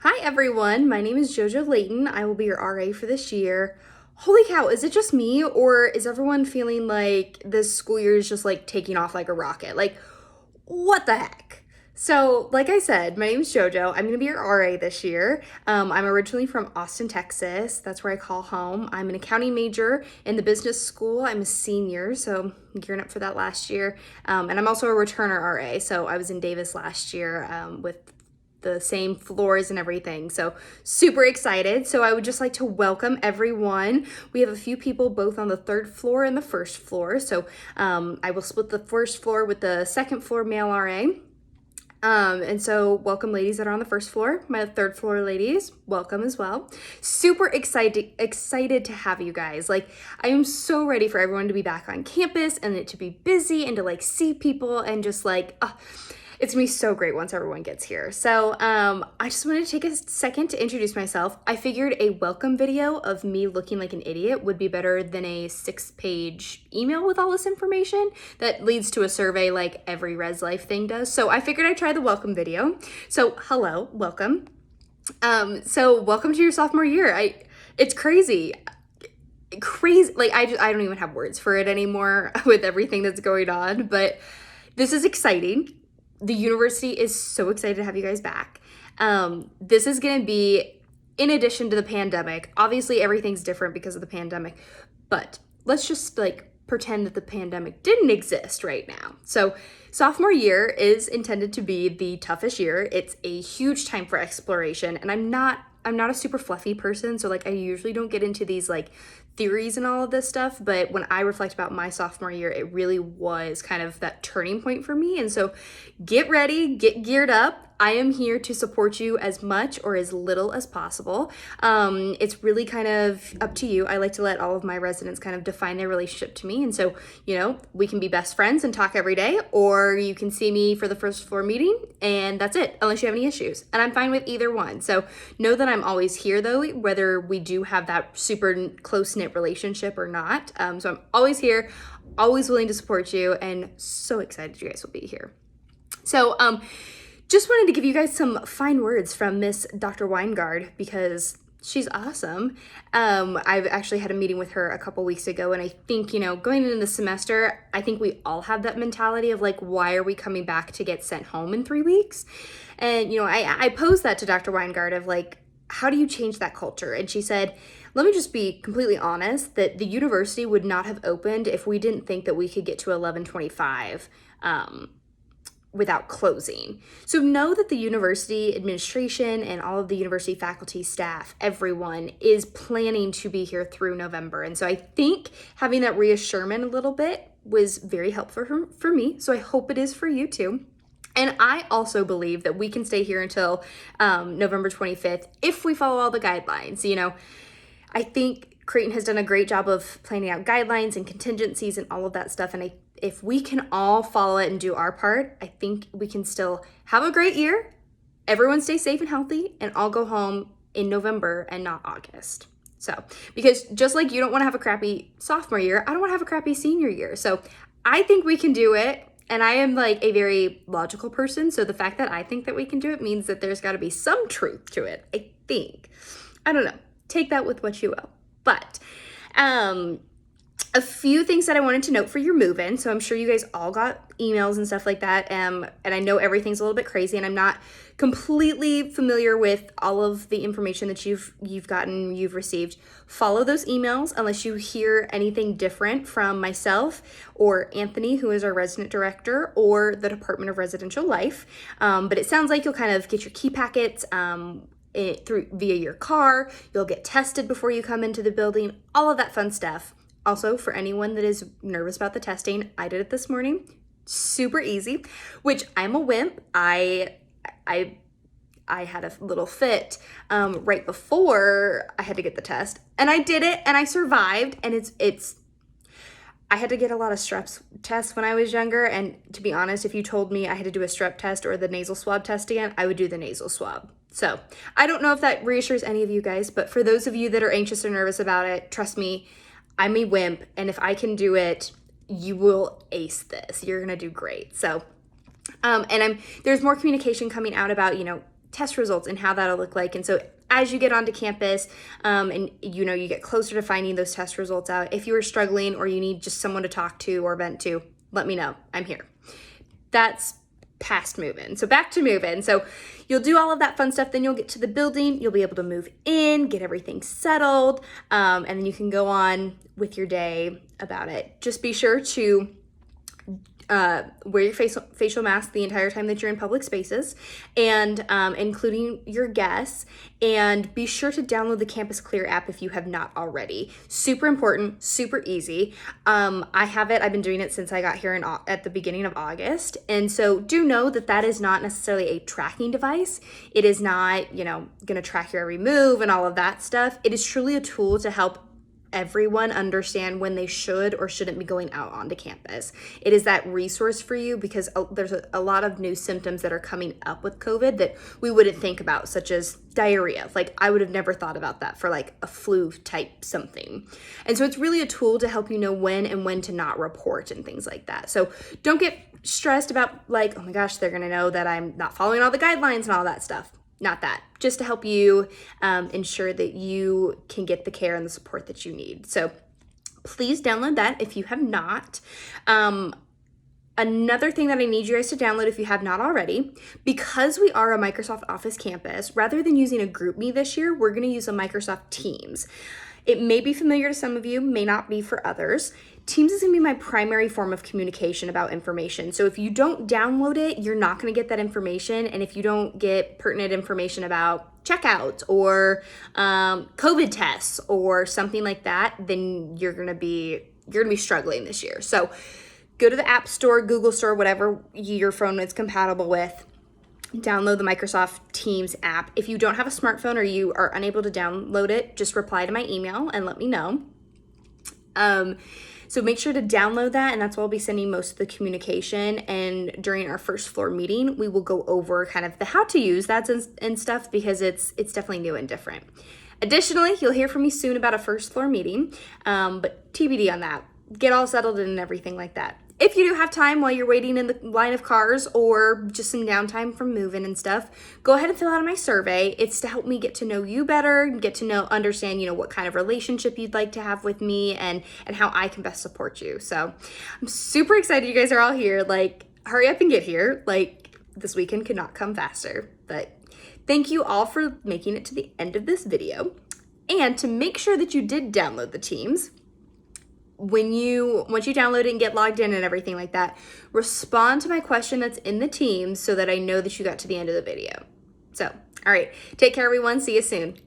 Hi everyone, my name is Jojo Layton. I will be your RA for this year. Holy cow, is it just me or is everyone feeling like this school year is just like taking off like a rocket? Like, what the heck? So, like I said, my name is Jojo. I'm gonna be your RA this year. I'm originally from Austin, Texas. That's where I call home. I'm an accounting major in the business school. I'm a senior, so I'm gearing up for that last year. And I'm also a returner RA. So I was in Davis last year with the same floors and everything. So super excited. So I would just like to welcome everyone. We have a few people both on the third floor and the first floor. So I will split the first floor with the second floor male RA. And so welcome ladies that are on the first floor. My third floor ladies, welcome as well. Super excited to have you guys. Like, I am so ready for everyone to be back on campus and it to be busy and to like see people and just like, it's gonna be so great once everyone gets here. So I just wanted to take a second to introduce myself. I figured a welcome video of me looking like an idiot would be better than a 6-page email with all this information that leads to a survey like every Res Life thing does. So I figured I'd try the welcome video. So hello, welcome. So welcome to your sophomore year. It's crazy. Like I don't even have words for it anymore with everything that's going on, but this is exciting. The university is so excited to have you guys back. This is going to be, in addition to the pandemic, obviously everything's different because of the pandemic, but let's just like pretend that the pandemic didn't exist right now. So sophomore year is intended to be the toughest year. It's a huge time for exploration, and I'm not a super fluffy person, so like I usually don't get into these like theories and all of this stuff, but when I reflect about my sophomore year, it really was kind of that turning point for me. And so get ready, get geared up. I am here to support you as much or as little as possible. It's really kind of up to you. I like to let all of my residents kind of define their relationship to me. And so, we can be best friends and talk every day, or you can see me for the first floor meeting and that's it, unless you have any issues. And I'm fine with either one. So know that I'm always here though, whether we do have that super close-knit relationship or not. So I'm always here, always willing to support you, and so excited you guys will be here. So, just wanted to give you guys some fine words from Miss Dr. Weingard because she's awesome. I've actually had a meeting with her a couple weeks ago, and I think, going into the semester, I think we all have that mentality of like, why are we coming back to get sent home in 3 weeks? And, I posed that to Dr. Weingard of like, how do you change that culture? And she said, let me just be completely honest that the university would not have opened if we didn't think that we could get to 11:25 without closing. So know that the university administration and all of the university faculty, staff, everyone is planning to be here through November. And so I think having that reassurance a little bit was very helpful for me. So I hope it is for you too. And I also believe that we can stay here until November 25th if we follow all the guidelines. I think Creighton has done a great job of planning out guidelines and contingencies and all of that stuff. And if we can all follow it and do our part, I think we can still have a great year. Everyone stay safe and healthy, and I'll go home in November and not August. So, because just like you don't want to have a crappy sophomore year, I don't want to have a crappy senior year. So I think we can do it. And I am like a very logical person. So the fact that I think that we can do it means that there's got to be some truth to it, I think. I don't know. Take that with what you will. But a few things that I wanted to note for your move-in. So I'm sure you guys all got emails and stuff like that. And I know everything's a little bit crazy, and I'm not completely familiar with all of the information that you've received. Follow those emails unless you hear anything different from myself or Anthony, who is our resident director, or the Department of Residential Life. But it sounds like you'll kind of get your key packets via your car. You'll get tested before you come into the building, all of that fun stuff. Also, for anyone that is nervous about the testing, I did it this morning. Super easy, which I'm a wimp. I had a little fit right before I had to get the test, and I did it, and I survived. And I had to get a lot of strep tests when I was younger, and to be honest, if you told me I had to do a strep test or the nasal swab test again, I would do the nasal swab. So I don't know if that reassures any of you guys, but for those of you that are anxious or nervous about it, trust me, I'm a wimp, and if I can do it, you will ace this. You're gonna do great. So, and there's more communication coming out about, test results and how that'll look like. And so as you get onto campus, and you get closer to finding those test results out, if you are struggling or you need just someone to talk to or vent to, let me know. I'm here. That's past move-in. So back to move-in. So you'll do all of that fun stuff. Then you'll get to the building. You'll be able to move in, get everything settled, and then you can go on with your day about it. Just be sure to wear your facial mask the entire time that you're in public spaces, and including your guests, and be sure to download the Campus Clear app if you have not already. Super important, super easy. I have it. I've been doing it since I got here at the beginning of August, and so do know that that is not necessarily a tracking device. It is not, going to track your every move and all of that stuff. It is truly a tool to help everyone understand when they should or shouldn't be going out onto campus. It is that resource for you because there's a lot of new symptoms that are coming up with COVID that we wouldn't think about, such as diarrhea. Like, I would have never thought about that for like a flu type something. And so it's really a tool to help you know when and when to not report and things like that. So don't get stressed about like, oh my gosh, they're gonna know that I'm not following all the guidelines and all that stuff. Not that, just to help you ensure that you can get the care and the support that you need. So please download that if you have not. Another thing that I need you guys to download if you have not already, because we are a Microsoft Office campus, rather than using a GroupMe this year, we're gonna use a Microsoft Teams. It may be familiar to some of you, may not be for others. Teams is gonna be my primary form of communication about information. So if you don't download it, you're not gonna get that information. And if you don't get pertinent information about checkouts or COVID tests or something like that, then you're gonna be struggling this year. So go to the App Store, Google Store, whatever your phone is compatible with. Download the Microsoft Teams app. If you don't have a smartphone or you are unable to download it, just reply to my email and let me know. So make sure to download that, and that's where I'll be sending most of the communication. And during our first floor meeting, we will go over kind of the how to use that and stuff, because it's definitely new and different. Additionally, you'll hear from me soon about a first floor meeting, but TBD on that. Get all settled in and everything like that. If you do have time while you're waiting in the line of cars or just some downtime from moving and stuff, go ahead and fill out my survey. It's to help me get to know you better, get to understand, what kind of relationship you'd like to have with me and how I can best support you. So I'm super excited you guys are all here. Like, hurry up and get here. Like, this weekend could not come faster. But thank you all for making it to the end of this video. And to make sure that you did download the Teams, once you download it and get logged in and everything like that, respond to my question that's in the Teams so that I know that you got to the end of the video. So, all right, take care everyone. See you soon.